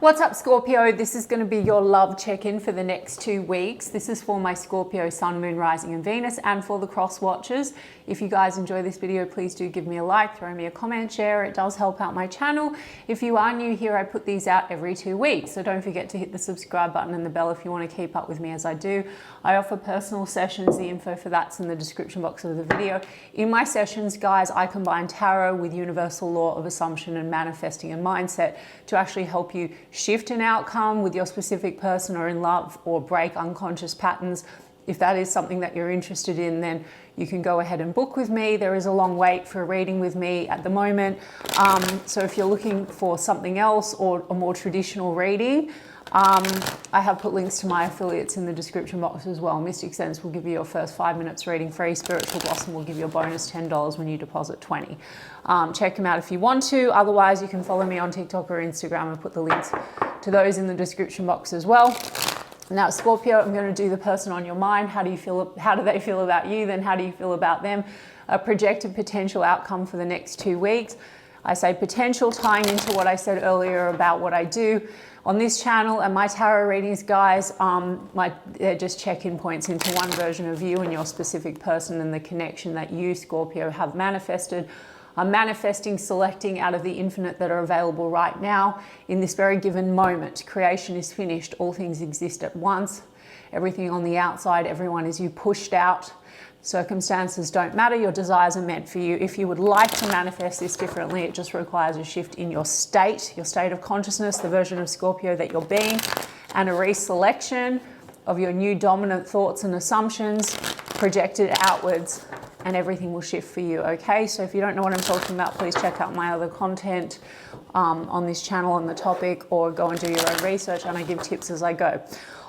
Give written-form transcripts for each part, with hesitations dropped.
What's up, Scorpio? This is going to be your love check-in for the next 2 weeks. This is for my Scorpio Sun, Moon, Rising and Venus and for the cross watchers. If you guys enjoy this video, please do give me a like, throw me a comment, share. It does help out my channel. If you are new here, I put these out every 2 weeks. So don't forget to hit the subscribe button and the bell if you want to keep up with me as I do. I offer personal sessions. The info for that's in the description box of the video. In my sessions, guys, I combine tarot with universal law of assumption and manifesting and mindset to actually help you shift an outcome with your specific person or in love, or break unconscious patterns. If that is something that you're interested in, then you can go ahead and book with me. There is a long wait for a reading with me at the moment. So if you're looking for something else or a more traditional reading, I have put links to my affiliates in the description box as well. Mystic Sense will give you your first 5 minutes reading free. Spiritual Blossom will give you a bonus $10 when you deposit 20. Check them out if you want to. Otherwise, you can follow me on TikTok or Instagram. I put the links to those in the description box as well. Now, Scorpio, I'm going to do the person on your mind. How do you feel? How do they feel about you? Then how do you feel about them? A projected potential outcome for the next 2 weeks. I say potential, tying into what I said earlier about what I do on this channel and my tarot readings, guys. They're just check-in points into one version of you and your specific person and the connection that you, Scorpio, have manifested. I'm manifesting, selecting out of the infinite that are available right now in this very given moment. Creation is finished. All things exist at once. Everything on the outside, everyone is you pushed out. Circumstances don't matter. Your desires are meant for you. If you would like to manifest this differently, it just requires a shift in your state of consciousness, the version of Scorpio that you're being, and a reselection of your new dominant thoughts and assumptions projected outwards, and everything will shift for you, okay? So if you don't know what I'm talking about, please check out my other content on this channel on the topic, or go and do your own research, and I give tips as I go.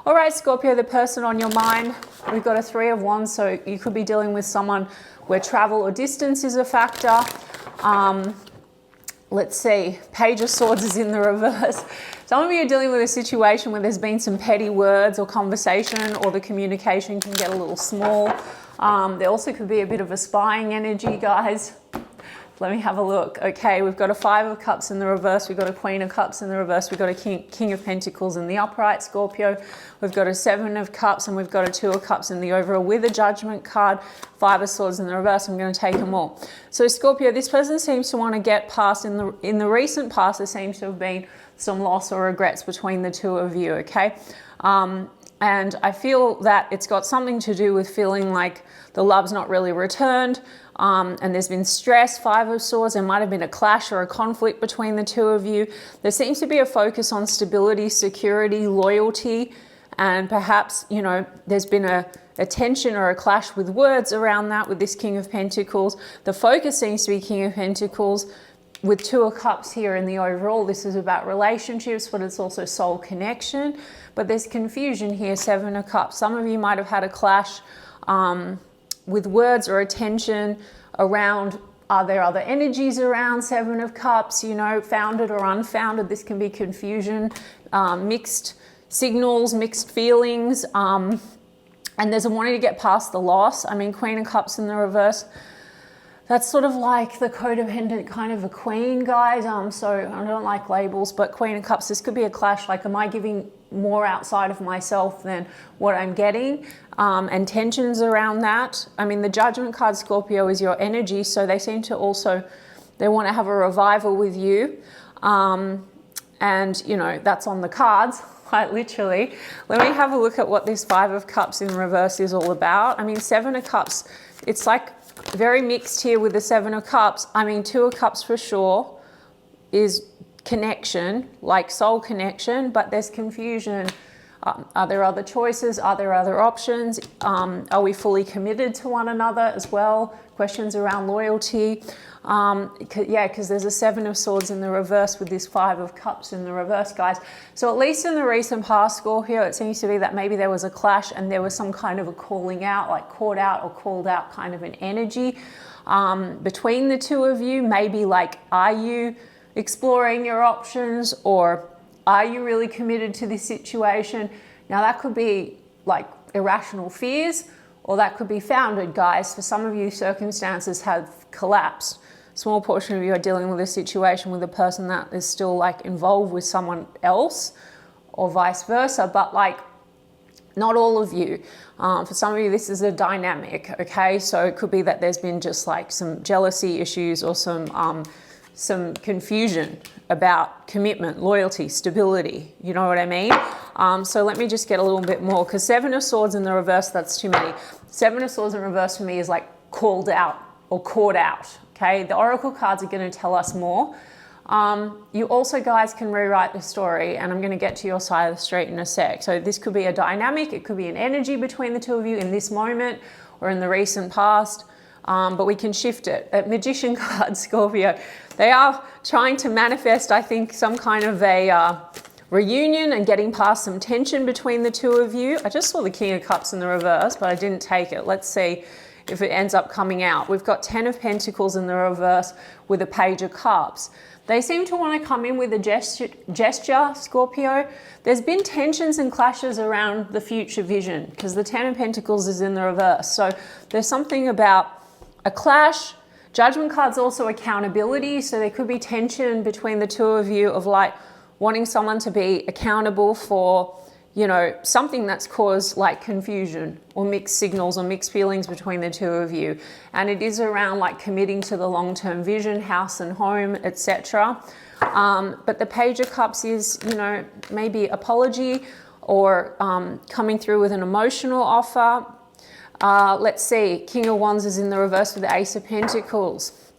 All right, Scorpio, the person on your mind, we've got a 3 of Wands, so you could be dealing with someone where travel or distance is a factor. Let's see, Page of Swords is in the reverse. Some of you are dealing with a situation where there's been some petty words or conversation, or the communication can get a little small. There also could be a bit of a spying energy, guys. Let me have a look. Okay, we've got a 5 of Cups in the reverse. We've got a Queen of Cups in the reverse. We've got a King of Pentacles in the upright, Scorpio. We've got a 7 of Cups, and we've got a 2 of Cups in the overall with a Judgment card. 5 of Swords in the reverse. I'm going to take them all. So Scorpio, this person seems to want to get past, in the recent past, there seems to have been some loss or regrets between the two of you, okay? And I feel that it's got something to do with feeling like the love's not really returned, and there's been stress. 5 of Swords, there might have been a clash or a conflict between the two of you. There seems to be a focus on stability, security, loyalty, and perhaps, you know, there's been a tension or a clash with words around that with this King of Pentacles. The focus seems to be King of Pentacles with 2 of Cups here in the overall. This is about relationships, but it's also soul connection. But there's confusion here, 7 of Cups. Some of you might have had a clash with words or a tension around, are there other energies around 7 of Cups, you know, founded or unfounded. This can be confusion, mixed signals, mixed feelings. And there's a wanting to get past the loss. I mean, Queen of Cups in the reverse, that's sort of like the codependent kind of a queen, guys. So I don't like labels, but Queen of Cups, this could be a clash. Like, am I giving more outside of myself than what I'm getting? And tensions around that. I mean, the Judgment card, Scorpio, is your energy. So they seem to also, they want to have a revival with you. And, you know, that's on the cards, quite literally. Let me have a look at what this 5 of Cups in reverse is all about. I mean, 7 of Cups, it's like very mixed here with the 7 of Cups. I mean, 2 of Cups for sure is connection, like soul connection, but there's confusion. Are there other choices? Are there other options? Are we fully committed to one another as well? Questions around loyalty. Yeah, because there's a 7 of Swords in the reverse with this 5 of Cups in the reverse, guys. So at least in the recent past, Scorpio, it seems to be that maybe there was a clash and there was some kind of a calling out, like caught out or called out kind of an energy between the two of you. Maybe like, are you exploring your options, or are you really committed to this situation? Now that could be like irrational fears, or that could be founded, guys. For some of you, circumstances have collapsed. small portion of you are dealing with a situation with a person that is still like involved with someone else, or vice versa, but like not all of you. For some of you, this is a dynamic, okay? So it could be that there's been just like some jealousy issues or some confusion about commitment, loyalty, stability. You know what I mean? So let me just get a little bit more, because 7 of Swords in the reverse, that's too many. 7 of Swords in reverse for me is like called out or caught out, okay? The Oracle cards are going to tell us more. You also, guys, can rewrite the story, and I'm going to get to your side of the street in a sec. So this could be a dynamic, it could be an energy between the two of you in this moment or in the recent past, but we can shift it. Magician card, Scorpio, they are trying to manifest, I think, some kind of a reunion and getting past some tension between the two of you. I just saw the King of Cups in the reverse, but I didn't take it. Let's see if it ends up coming out. We've got 10 of Pentacles in the reverse with a Page of Cups. They seem to want to come in with a gesture, Scorpio. There's been tensions and clashes around the future vision because the 10 of Pentacles is in the reverse. So there's something about a clash. Judgment card's also accountability. So there could be tension between the two of you of like wanting someone to be accountable for, you know, something that's caused like confusion or mixed signals or mixed feelings between the two of you. And it is around like committing to the long-term vision, house and home, etc. But the Page of Cups is, you know, maybe apology or coming through with an emotional offer. Let's see, King of Wands is in the reverse with the Ace of Pentacles.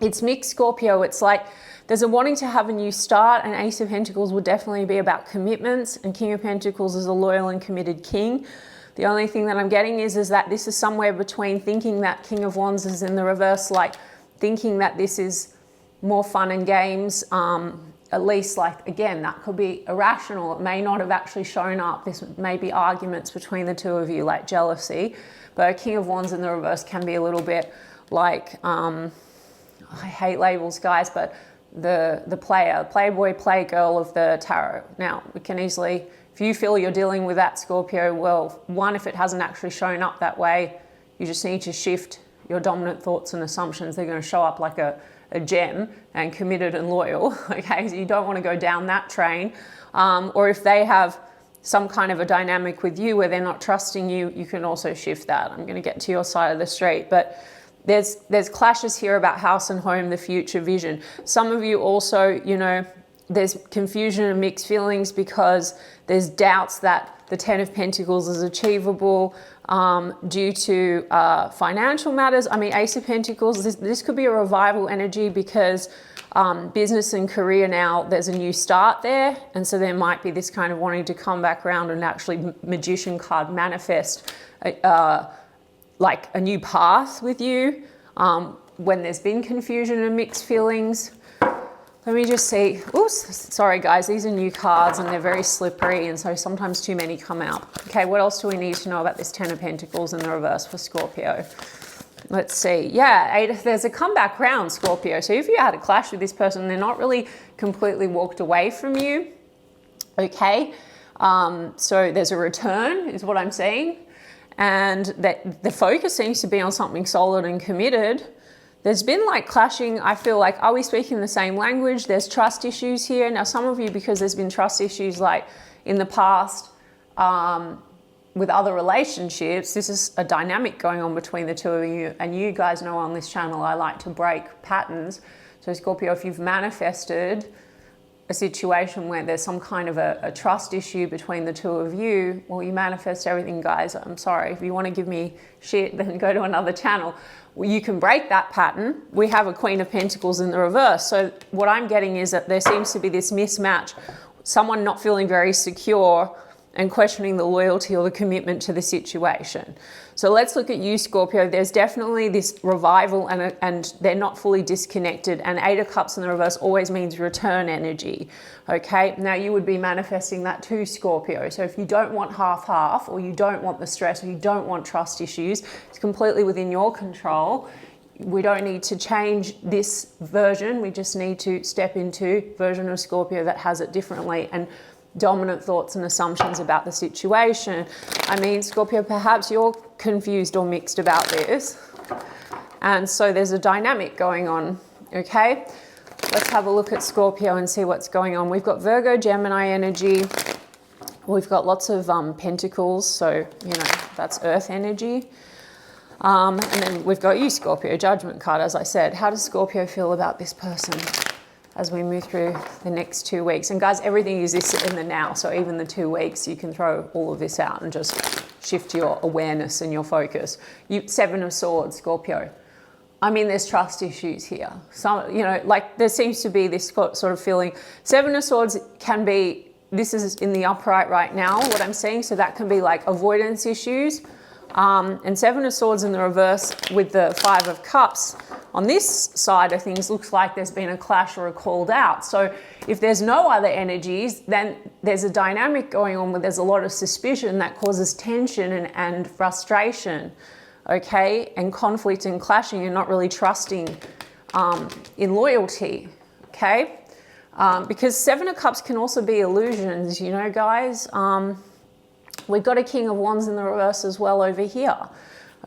It's mixed, Scorpio. It's like there's a wanting to have a new start, and Ace of Pentacles would definitely be about commitments, and King of Pentacles is a loyal and committed king. The only thing that I'm getting is that this is somewhere between thinking that King of Wands is in the reverse, like thinking that this is more fun and games, at least like, again, that could be irrational. It may not have actually shown up. This may be arguments between the two of you, like jealousy. But a King of Wands in the reverse can be a little bit like, I hate labels, guys, but the playboy, playgirl of the tarot. Now, we can easily, if you feel you're dealing with that, Scorpio, well, one, if it hasn't actually shown up that way, you just need to shift your dominant thoughts and assumptions. They're going to show up like a gem and committed and loyal, okay? So you don't want to go down that train. Or if they have some kind of a dynamic with you where they're not trusting you, you can also shift that. I'm going to get to your side of the street, but there's clashes here about house and home, the future vision. Some of you also, you know, there's confusion and mixed feelings because there's doubts that the 10 of Pentacles is achievable due to financial matters. I mean, Ace of Pentacles, this could be a revival energy because business and career now, there's a new start there. And so there might be this kind of wanting to come back around and actually Magician card manifest like a new path with you when there's been confusion and mixed feelings. Let me just see. Oops, sorry guys, these are new cards and they're very slippery, and so sometimes too many come out. Okay, what else do we need to know about this 10 of Pentacles in the reverse for Scorpio? Let's see. Yeah, there's a comeback round, Scorpio. So if you had a clash with this person, they're not really completely walked away from you. Okay, so there's a return is what I'm saying. And that the focus seems to be on something solid and committed. There's been like clashing. I feel like, are we speaking the same language? There's trust issues here. Now, some of you, because there's been trust issues like in the past with other relationships, this is a dynamic going on between the two of you. And you guys know on this channel, I like to break patterns. So Scorpio, if you've manifested a situation where there's some kind of a trust issue between the two of you, well, you manifest everything, guys. I'm sorry. If you want to give me shit, then go to another channel. Well, you can break that pattern. We have a Queen of Pentacles in the reverse. So what I'm getting is that there seems to be this mismatch, someone not feeling very secure and questioning the loyalty or the commitment to the situation. So let's look at you, Scorpio. There's definitely this revival and they're not fully disconnected. And 8 of Cups in the reverse always means return energy. Okay, now you would be manifesting that too, Scorpio. So if you don't want half-half, or you don't want the stress, or you don't want trust issues, it's completely within your control. We don't need to change this version. We just need to step into version of Scorpio that has it differently and dominant thoughts and assumptions about the situation. I mean, Scorpio, perhaps you're confused or mixed about this. And so there's a dynamic going on okay? Let's have a look at Scorpio and see what's going on. We've got Virgo, Gemini energy. We've got lots of pentacles, so, you know, that's earth energy. And then we've got you, Scorpio, Judgment card, as I said. How does Scorpio feel about this person as we move through the next 2 weeks? And guys, everything is this in the now. So even the 2 weeks, you can throw all of this out and just shift your awareness and your focus. Seven of Swords, Scorpio. I mean, there's trust issues here. Some, you know, like there seems to be this sort of feeling. Seven of Swords can be, this is in the upright right now, what I'm saying. So that can be like avoidance issues. And Seven of Swords in the reverse with the Five of Cups on this side of things looks like there's been a clash or a called out. So if there's no other energies, then there's a dynamic going on where there's a lot of suspicion that causes tension and frustration, okay? And conflict and clashing and not really trusting in loyalty, okay? Because Seven of Cups can also be illusions, you know, guys. We've got a King of Wands in the reverse as well over here,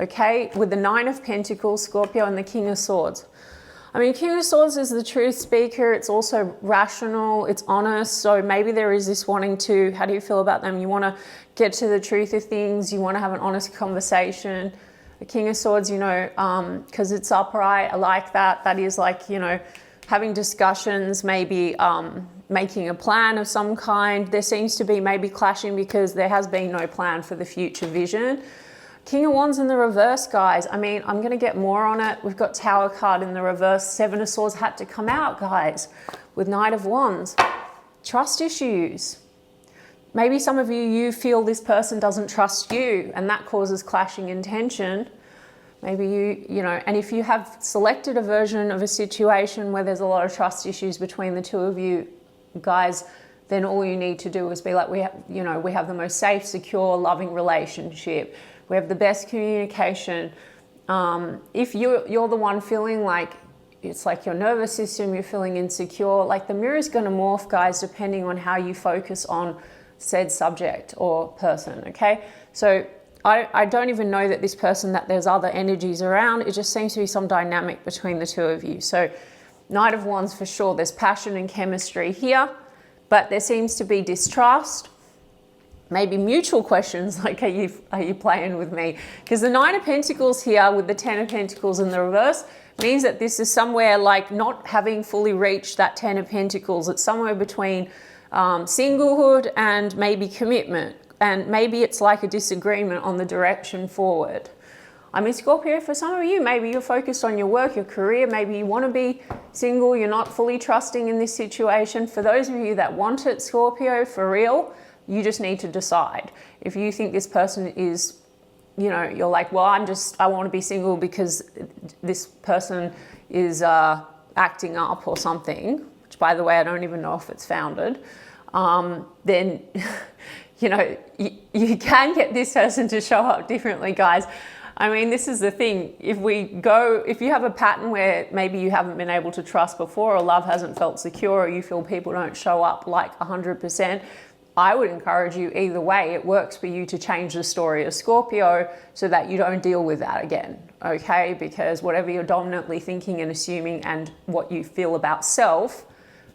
okay? With the Nine of Pentacles, Scorpio, and the King of Swords. I mean, King of Swords is the truth speaker. It's also rational. It's honest. So maybe there is this wanting to, how do you feel about them? You want to get to the truth of things. You want to have an honest conversation. The King of Swords, you know, because it's upright. I like that. That is like, you know, having discussions, maybe making a plan of some kind. There seems to be maybe clashing because there has been no plan for the future vision. King of Wands in the reverse, guys. I mean, I'm going to get more on it. We've got Tower card in the reverse. Seven of Swords had to come out, guys, with Knight of Wands. Trust issues. Maybe some of you feel this person doesn't trust you, and that causes clashing and tension. Maybe you know, and if you have selected a version of a situation where there's a lot of trust issues between the two of you, guys, then all you need to do is be like, we have the most safe, secure, loving relationship. We have the best communication. If you're the one feeling like it's like your nervous system, you're feeling insecure, like the mirror is going to morph, guys, depending on how you focus on said subject or person, okay? So I don't even know that this person, that there's other energies around. It just seems to be some dynamic between the two of you. So Knight of Wands for sure. There's passion and chemistry here, but there seems to be distrust. Maybe mutual questions like, are you playing with me? Because the Nine of Pentacles here with the Ten of Pentacles in the reverse means that this is somewhere like not having fully reached that Ten of Pentacles. It's somewhere between singlehood and maybe commitment. And maybe it's like a disagreement on the direction forward. I mean, Scorpio, for some of you, maybe you're focused on your work, your career. Maybe you want to be single. You're not fully trusting in this situation. For those of you that want it, Scorpio, for real, you just need to decide. If you think this person is, you know, you're like, well, I want to be single because this person is acting up or something, which, by the way, I don't even know if it's founded, then... you know, you can get this person to show up differently, guys. I mean, this is the thing. If you have a pattern where maybe you haven't been able to trust before, or love hasn't felt secure, or you feel people don't show up like 100%, I would encourage you either way. It works for you to change the story of Scorpio so that you don't deal with that again, okay? Because whatever you're dominantly thinking and assuming and what you feel about self,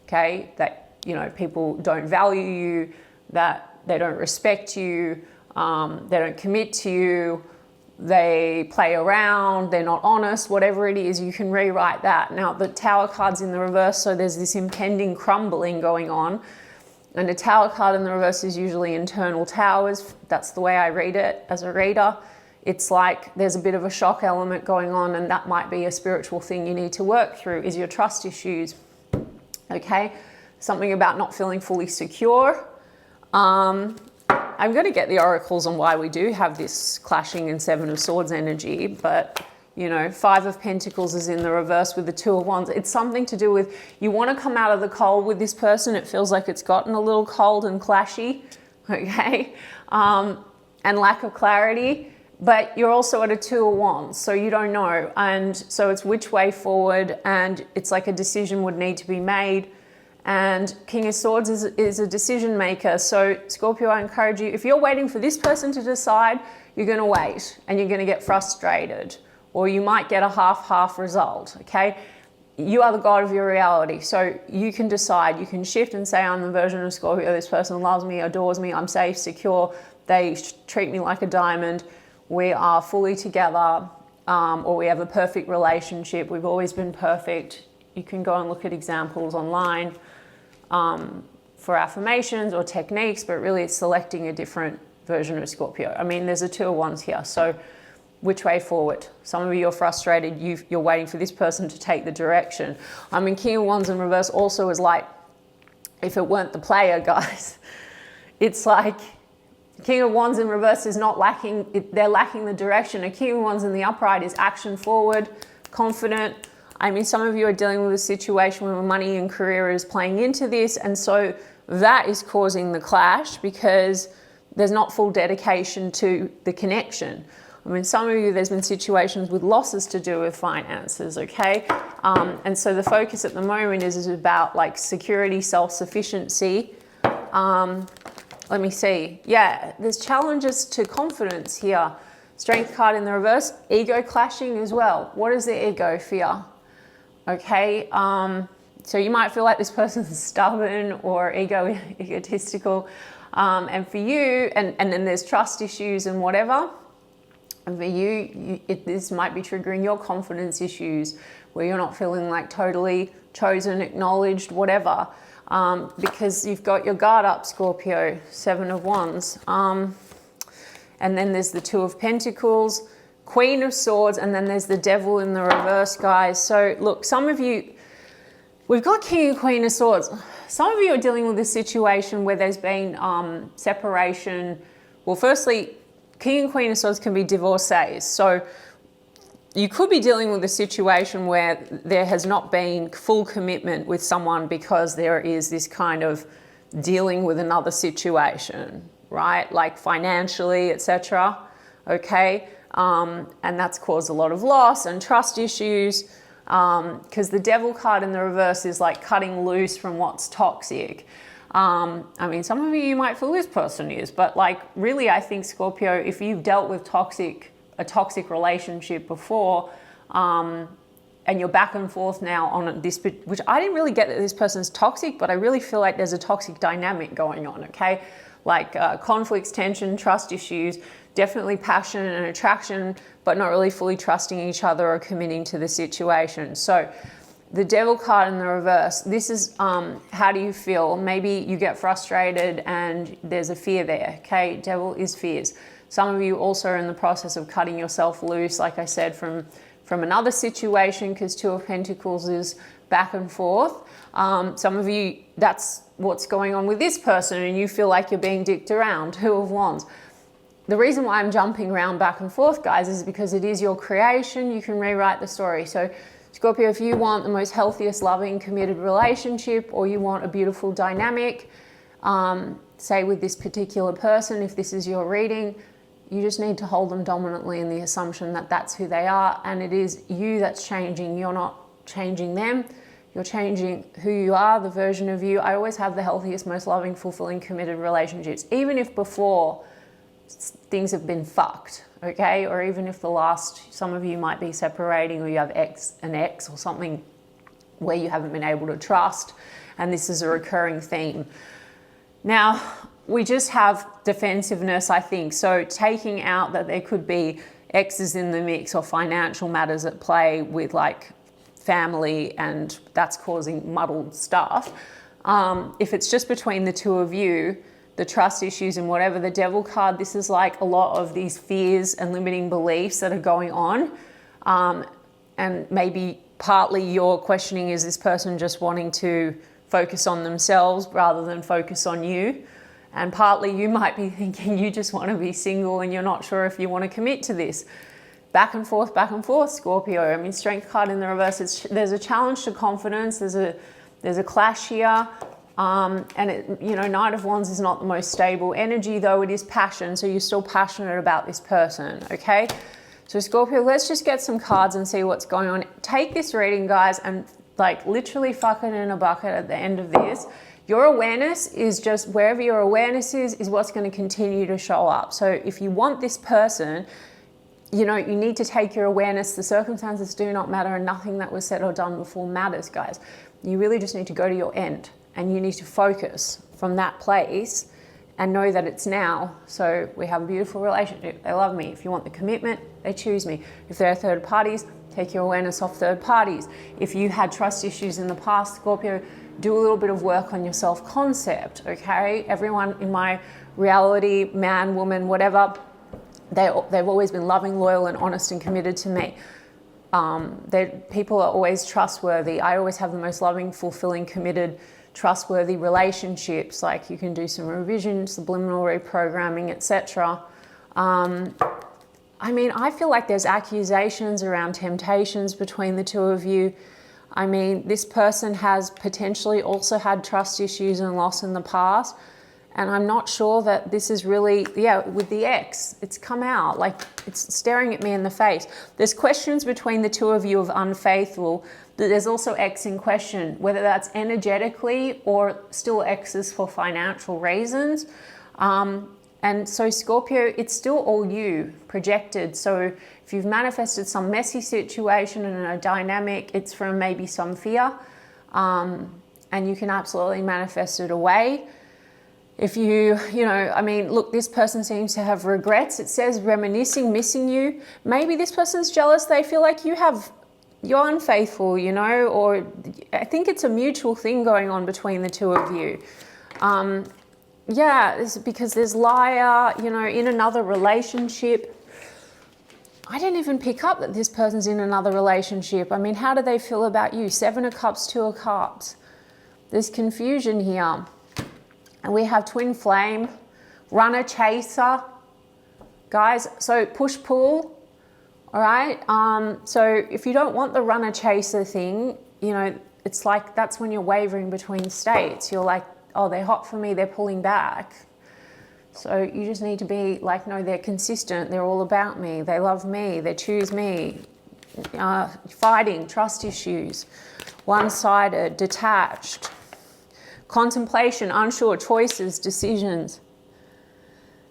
okay, that, you know, people don't value you, that they don't respect you, they don't commit to you, they play around, they're not honest, whatever it is, you can rewrite that. Now, the Tower card's in the reverse, so there's this impending crumbling going on. And the Tower card in the reverse is usually internal towers. That's the way I read it as a reader. It's like there's a bit of a shock element going on, and that might be a spiritual thing you need to work through, is your trust issues, okay? Something about not feeling fully secure. I'm going to get the oracles on why we do have this clashing and Seven of Swords energy, but, you know, Five of Pentacles is in the reverse with the Two of Wands. It's something to do with you want to come out of the cold with this person. It feels like it's gotten a little cold and clashy, okay, and lack of clarity, but you're also at a Two of Wands, so you don't know, and so it's which way forward, and it's like a decision would need to be made. And King of Swords is a decision maker. So Scorpio, I encourage you, if you're waiting for this person to decide, you're going to wait and you're going to get frustrated, or you might get a half-half result, okay? you are the God of your reality. So you can decide, you can shift and say, I'm the version of Scorpio. This person loves me, adores me, I'm safe, secure. They treat me like a diamond. We are fully together, or we have a perfect relationship. We've always been perfect. You can go and look at examples online for affirmations or techniques, but really it's selecting a different version of Scorpio. I mean, there's a 2 of Wands here. So which way forward? Some of you are frustrated. You're waiting for this person to take the direction. I mean, King of Wands in reverse also is like, if it weren't the player, guys, it's like King of Wands in reverse is not lacking, they're lacking the direction. A King of Wands in the upright is action forward, confident. I mean, some of you are dealing with a situation where money and career is playing into this. And so that is causing the clash because there's not full dedication to the connection. I mean, some of you, there's been situations with losses to do with finances, okay? And so the focus at the moment is about like security, self-sufficiency. Let me see. Yeah, there's challenges to confidence here. Strength card in the reverse, ego clashing as well. What is the ego fear? Okay, so you might feel like this person's stubborn or egotistical. And for you, and then there's trust issues and whatever. And for you, this might be triggering your confidence issues where you're not feeling like totally chosen, acknowledged, whatever. Because you've got your guard up, Scorpio, 7 of Wands. And then there's the 2 of Pentacles, Queen of Swords, and then there's the Devil in the reverse, guys. So look, some of you, we've got King and Queen of Swords. Some of you are dealing with a situation where there's been separation. Well, firstly, King and Queen of Swords can be divorcees. So you could be dealing with a situation where there has not been full commitment with someone because there is this kind of dealing with another situation, right? Like financially, etc. Okay, and that's caused a lot of loss and trust issues because the Devil card in the reverse is like cutting loose from what's toxic. I mean, some of you might feel this person is, but like really, I think Scorpio, if you've dealt with a toxic relationship before, and you're back and forth now on this, which I didn't really get that this person's toxic, but I really feel like there's a toxic dynamic going on, okay? Like conflicts, tension, trust issues, definitely passion and attraction, but not really fully trusting each other or committing to the situation. So the Devil card in the reverse, this is how do you feel? Maybe you get frustrated and there's a fear there, okay? Devil is fears. Some of you also are in the process of cutting yourself loose, like I said, from another situation, because 2 of Pentacles is back and forth. Some of you, that's what's going on with this person and you feel like you're being dicked around, 2 of Wands. The reason why I'm jumping around back and forth, guys, is because it is your creation. You can rewrite the story. So Scorpio, if you want the most healthiest, loving, committed relationship, or you want a beautiful dynamic, say with this particular person, if this is your reading, you just need to hold them dominantly in the assumption that that's who they are. And it is you that's changing. You're not changing them. You're changing who you are, the version of you. I always have the healthiest, most loving, fulfilling, committed relationships, even if before things have been fucked, okay? Or even if some of you might be separating, or you have an ex or something where you haven't been able to trust, and this is a recurring theme. Now, we just have defensiveness, I think. So taking out that there could be exes in the mix or financial matters at play with like family, and that's causing muddled stuff. If it's just between the 2 of you, the trust issues and whatever, the Devil card, this is like a lot of these fears and limiting beliefs that are going on. And maybe partly you're questioning, is this person just wanting to focus on themselves rather than focus on you? And partly you might be thinking you just want to be single and you're not sure if you want to commit to this. Back and forth, Scorpio. I mean, Strength card in the reverse, there's a challenge to confidence. There's a clash here. And it, Knight of Wands is not the most stable energy, though it is passion. So you're still passionate about this person, okay? So Scorpio, let's just get some cards and see what's going on. Take this reading, guys, and like literally fuck it in a bucket at the end of this. Your awareness is just wherever your awareness is what's going to continue to show up. So if you want this person, you know, you need to take your awareness. The circumstances do not matter, and nothing that was said or done before matters, guys. You really just need to go to your end, and you need to focus from that place and know that it's now. So we have a beautiful relationship. They love me. If you want the commitment, they choose me. If there are third parties, take your awareness off third parties. If you had trust issues in the past, Scorpio, do a little bit of work on your self-concept, okay? Everyone in my reality, man, woman, whatever, they've always been loving, loyal, and honest and committed to me. People are always trustworthy. I always have the most loving, fulfilling, committed, trustworthy relationships. Like, you can do some revision, subliminal reprogramming, etc. I mean, I feel like there's accusations around temptations between the two of you. I mean, this person has potentially also had trust issues and loss in the past. And I'm not sure that this is really, yeah, with the ex, it's come out, like it's staring at me in the face. There's questions between the two of you of unfaithful. There's also ex in question, whether that's energetically or still exes for financial reasons. And so Scorpio, it's still all you projected. So if you've manifested some messy situation and a dynamic, it's from maybe some fear, and you can absolutely manifest it away. If you know, I mean, look, this person seems to have regrets. It says reminiscing, missing you. Maybe this person's jealous. They feel like you're unfaithful, you know, or I think it's a mutual thing going on between the two of you. Yeah, it's because there's liar, you know, in another relationship. I didn't even pick up that this person's in another relationship. I mean, how do they feel about you? 7 of Cups, 2 of Cups. There's confusion here. And we have twin flame, runner, chaser. Guys, so push-pull, all right? So if you don't want the runner, chaser thing, you know, it's like that's when you're wavering between states. You're like, oh, they're hot for me, they're pulling back. So you just need to be like, no, they're consistent, they're all about me, they love me, they choose me. Fighting, trust issues, one-sided, detached, contemplation, unsure, choices, decisions.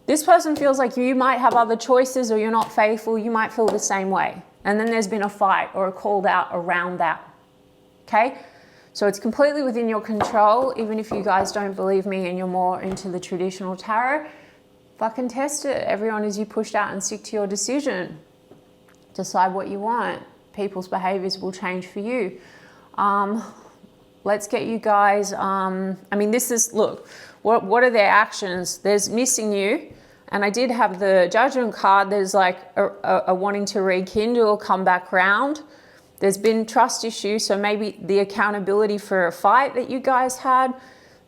This person feels like you might have other choices, or you're not faithful, you might feel the same way. And then there's been a fight or a called out around that, okay? So it's completely within your control. Even if you guys don't believe me and you're more into the traditional tarot, fucking test it. Everyone, as you pushed out and stick to your decision. Decide what you want. People's behaviors will change for you. Let's get you guys, I mean, this is, look, what are their actions? There's missing you. And I did have the Judgment card. There's like a wanting to rekindle or come back round. There's been trust issues, so maybe the accountability for a fight that you guys had.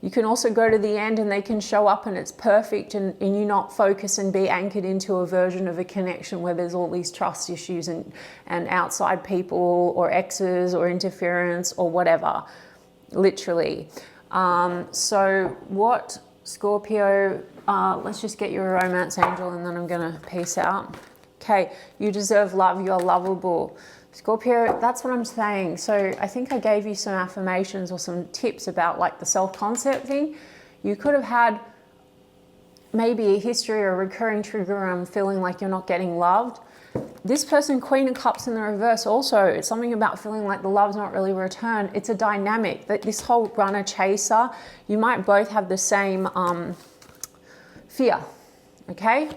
You can also go to the end and they can show up and it's perfect, and you not focus and be anchored into a version of a connection where there's all these trust issues and outside people or exes or interference or whatever, literally. So what, Scorpio, let's just get your romance angel and then I'm gonna peace out. Okay, you deserve love, you're lovable. Scorpio, that's what I'm saying. So I think I gave you some affirmations or some tips about like the self-concept thing. You could have had maybe a history or a recurring trigger around feeling like you're not getting loved. This person, Queen of Cups in the reverse also, it's something about feeling like the love's not really returned. It's a dynamic. That this whole runner chaser, you might both have the same fear, okay?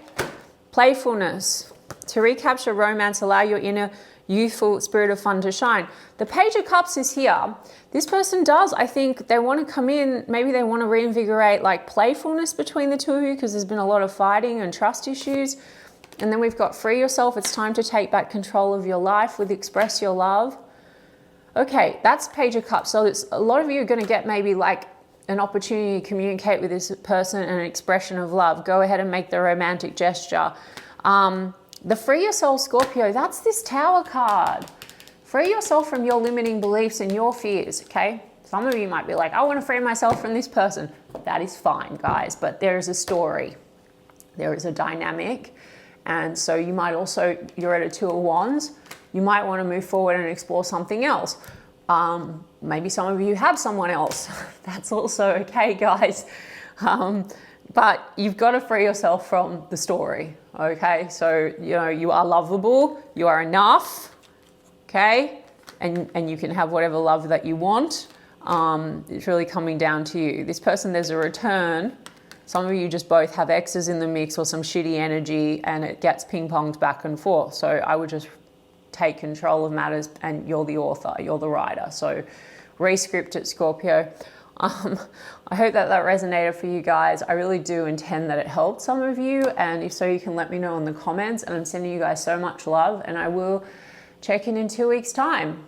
Playfulness. To recapture romance, allow your inner youthful spirit of fun to shine. The Page of Cups is here. This person does, I think, they want to come in, maybe they want to reinvigorate like playfulness between the two of you because there's been a lot of fighting and trust issues. And then we've got free yourself. It's time to take back control of your life with express your love. Okay, that's Page of Cups. So it's, a lot of you are going to get maybe like an opportunity to communicate with this person and an expression of love. Go ahead and make the romantic gesture. The Free Yourself, Scorpio, that's this Tower card. Free yourself from your limiting beliefs and your fears, okay? Some of you might be like, I want to free myself from this person. That is fine, guys, but there is a story. There is a dynamic. And so you might also, you're at a 2 of Wands, you might want to move forward and explore something else. Maybe some of you have someone else. That's also okay, guys. But you've got to free yourself from the story, okay? So, you know, you are lovable, you are enough, okay? And you can have whatever love that you want. It's really coming down to you. This person, there's a return. Some of you just both have exes in the mix or some shitty energy, and it gets ping-ponged back and forth. So I would just take control of matters, and you're the author, you're the writer. So re-script it, Scorpio. I hope that resonated for you guys. I really do intend that it helped some of you, and if so, you can let me know in the comments. And I'm sending you guys so much love, and I will check in 2 weeks' time.